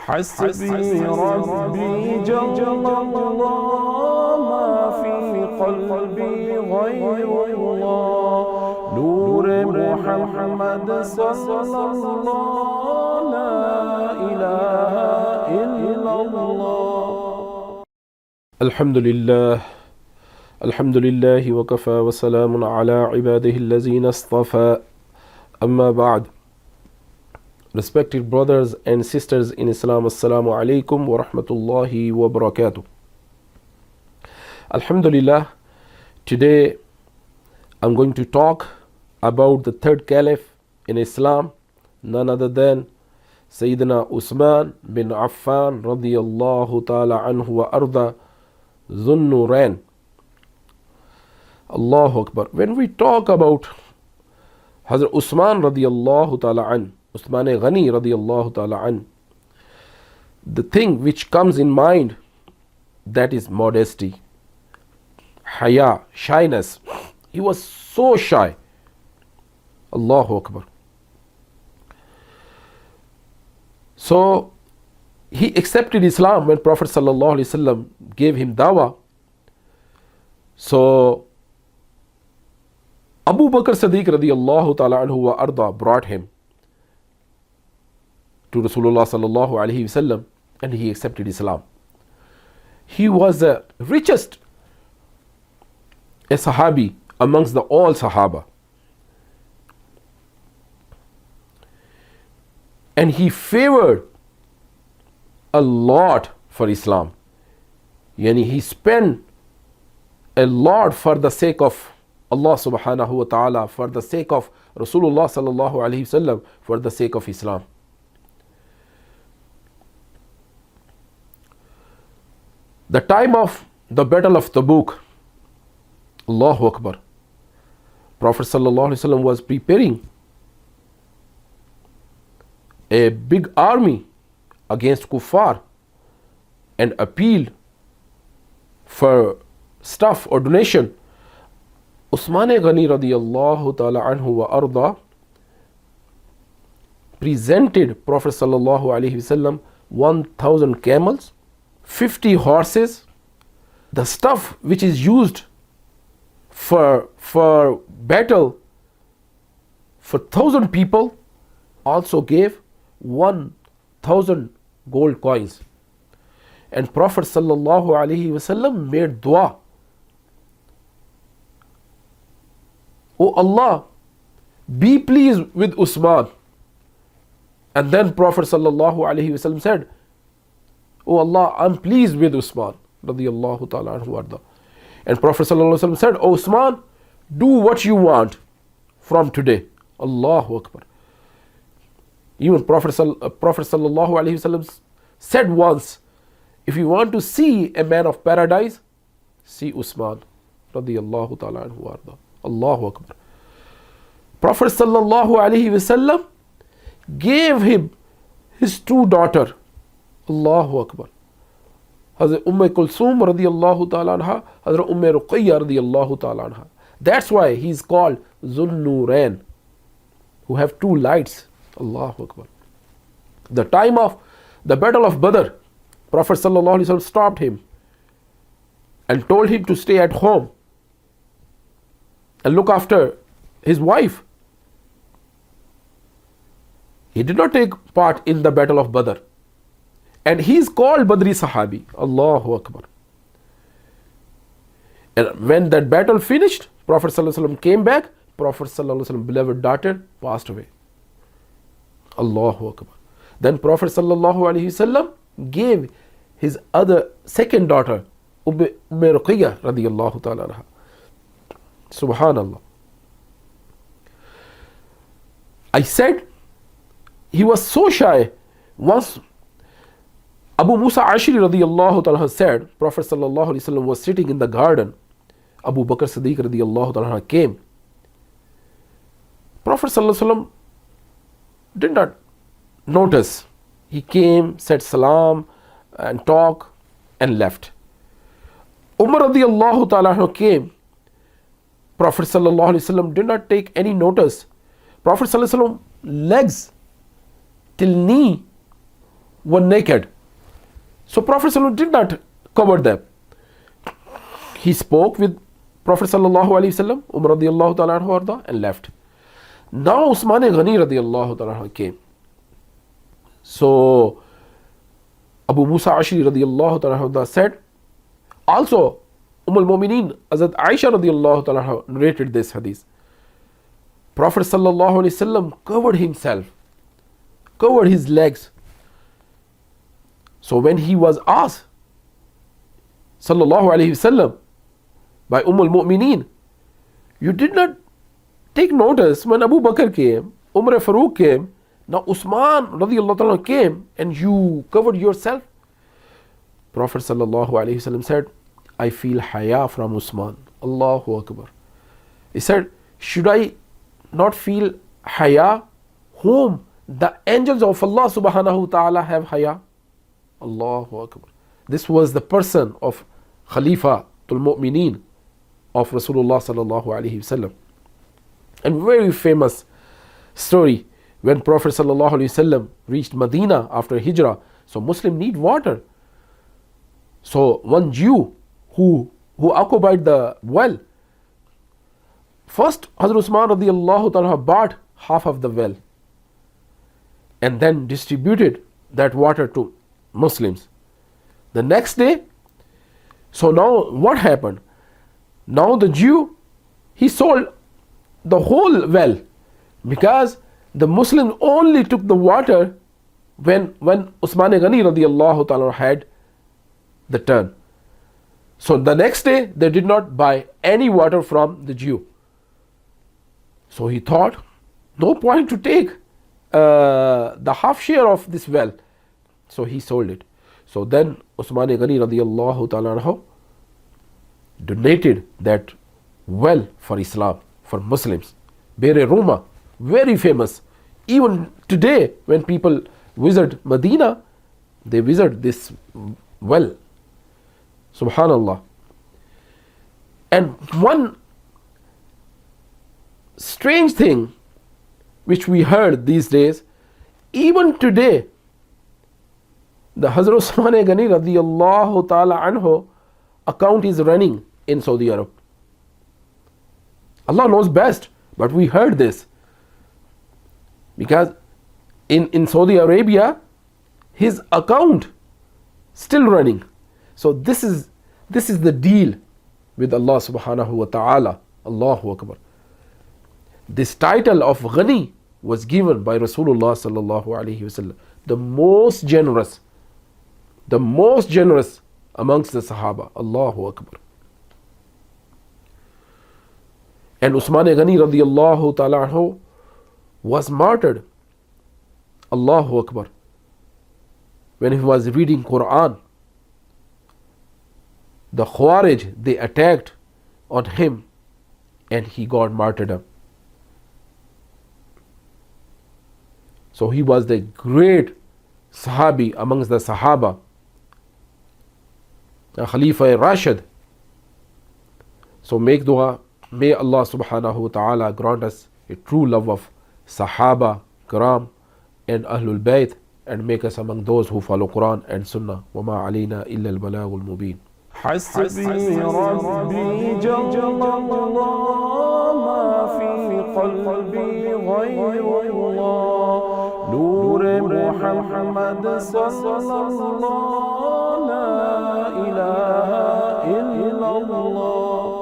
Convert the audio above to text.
حسبي ربي جل الله ما في قلبي غير الله نور محمد صلى الله لا إله إلا الله الحمد لله وكفى وسلام على عباده الذين اصطفى أما بعد. Respected brothers and sisters in Islam, Assalamu Alaikum wa Rahmatullahi wa Barakatuh. Alhamdulillah, today I'm going to talk about the third Caliph in Islam, none other than Sayyidina Usman bin Affan radiyallahu ta'ala anhu wa arda Zunnurain. Allahu Akbar. When we talk about Hazrat Usman radiyallahu ta'ala anhu, Uthman Ghani radiyallahu ta'ala an, the thing which comes in mind, that is modesty, Haya, shyness. He was so shy. Allahu Akbar. So he accepted Islam when Prophet sallallahu alaihi wasallam gave him dawah. So Abu Bakr Siddiq radiyallahu ta'ala anhu wa arda brought him to Rasulullah sallallahu alaihi wasallam, and he accepted Islam. He was the richest a Sahabi amongst the all Sahaba, and he favored a lot for Islam. Yani he spent a lot for the sake of Allah subhanahu wa ta'ala, for the sake of Rasulullah sallallahu alaihi wasallam, for the sake of Islam. The time of the Battle of Tabuk, Allahu Akbar, Prophet sallallahu alaihi wasallam was preparing a big army against kuffar and appealed for stuff or donation. Usman Ghani radiyallahu ta'ala anhu wa arda presented Prophet sallallahu alaihi wasallam 1,000 camels, 50 horses, the stuff which is used for battle for 1,000 people, also gave 1,000 gold coins. And Prophet sallallahu alaihi wasallam made dua, "O Allah, be pleased with Usman." And then Prophet sallallahu alaihi wasallam said, "Oh Allah, I'm pleased with Usman radiyallahu ta'ala anhu warda." And Prophet sallallahu alaihi wasallam said, "Oh Usman, do what you want from today." Allahu Akbar. Even Prophet sallallahu alaihi wasallam said once, if you want to see a man of paradise, see Usman radiyallahu ta'ala anhu warda. Allahu Akbar. Prophet sallallahu alaihi wasallam gave him his two daughters. Allahu Akbar. Hazrat Kulthum radiyallahu ta'ala anha, Hazrat Ruqayya radiyallahu ta'ala anha. That's why he is called Zunnurain, who have two lights. Allahu Akbar. The time of the Battle of Badr, Prophet sallallahu alaihi wasallam stopped him and told him to stay at home and look after his wife. He did not take part in the Battle of Badr. And he is called Badri Sahabi. Allahu Akbar. And when that battle finished, Prophet sallallahu alaihi wasallam came back. Prophet sallallahu alaihi wasallam beloved daughter passed away. Allahu Akbar. Then Prophet sallallahu alaihi wasallam gave his other second daughter, Ruqayya radiyallahu ta'ala anha. Subhanallah. I said he was so shy. Once Abu Musa Ashri radiyallahu ta'ala said, Prophet sallallahu alaihi wasallam was sitting in the garden. Abu Bakr Siddiq radiyallahu ta'ala came. Prophet sallallahu alaihi wasallam did not notice. He came, said salam and talk and left. Umar radiyallahu ta'ala came. Prophet sallallahu alaihi wasallam did not take any notice. Prophet sallallahu alaihi wasallam legs till knee were naked. So Prophet ﷺ did not cover them. He spoke with Prophet ﷺ, Umar radiallahu ta'ala anhu and left. Now Usman Ghani radiallahu ta'ala anhu came. So Abu Musa Ashri radiallahu ta'ala anhu said, also al-Mu'mineen Hazrat Aisha radiallahu ta'ala anha narrated this hadith. Prophet sallallahu alaihi wasallam covered himself, covered his legs. So when he was asked sallallahu alaihi wasallam by al-Mu'mineen, you did not take notice when Abu Bakr came, Umar Farooq came, now Usman radiallahu ta'ala came and you covered yourself? Prophet sallallahu alaihi wasallam said, I feel haya from Usman. Allahu Akbar. He said, should I not feel haya whom the angels of Allah subhanahu wa ta'ala have haya? Allahu Akbar. This was the person of Khalifa tul Mu'mineen of Rasulullah sallallahu alaihi wasallam. And very famous story, when Prophet sallallahu alaihi wasallam reached Medina after Hijrah, so Muslim need water. So one Jew who occupied the well, first Hazrat Usman radiallahu ta'ala bought half of the well and then distributed that water to Muslims. The next day, so now what happened? Now the Jew, he sold the whole well, because the Muslim only took the water when Usman Ghani radiallahu ta'ala had the turn. So the next day they did not buy any water from the Jew. So he thought, no point to take the half share of this well. So he sold it. So then Usman Ghani radiallahu ta'ala anhu donated that well for Islam, for Muslims. Bir Ruma, very famous. Even today when people visit Medina, they visit this well. Subhanallah. And one strange thing which we heard these days, even today, the Hazrat Usman Ghani radiyallahu ta'ala anhu account is running in Saudi Arab. Allah knows best, but we heard this. Because in Saudi Arabia, his account still running. So this is the deal with Allah subhanahu wa ta'ala. Allahu Akbar. This title of Ghani was given by Rasulullah sallallahu alaihi wasallam, the most generous amongst the Sahaba. Allahu Akbar. And Usman Ghani radiyallahu ta'ala anhu was martyred. Allahu Akbar. When he was reading Qur'an, the Khawarij, they attacked on him and he got martyrdom. So he was the great Sahabi amongst the Sahaba, a Khalifa Rashid. So make dua, may Allah subhanahu wa ta'ala grant us a true love of Sahaba, Kiram and Ahlul Bayt, and make us among those who follow Quran and Sunnah. وَمَا عَلَيْنَا إِلَّا الْبَلَاغُ الْمُبِينَ. حسبي ربي جل الله ما في قلبي غير الله نور محمد صلى الله لا إله إلا الله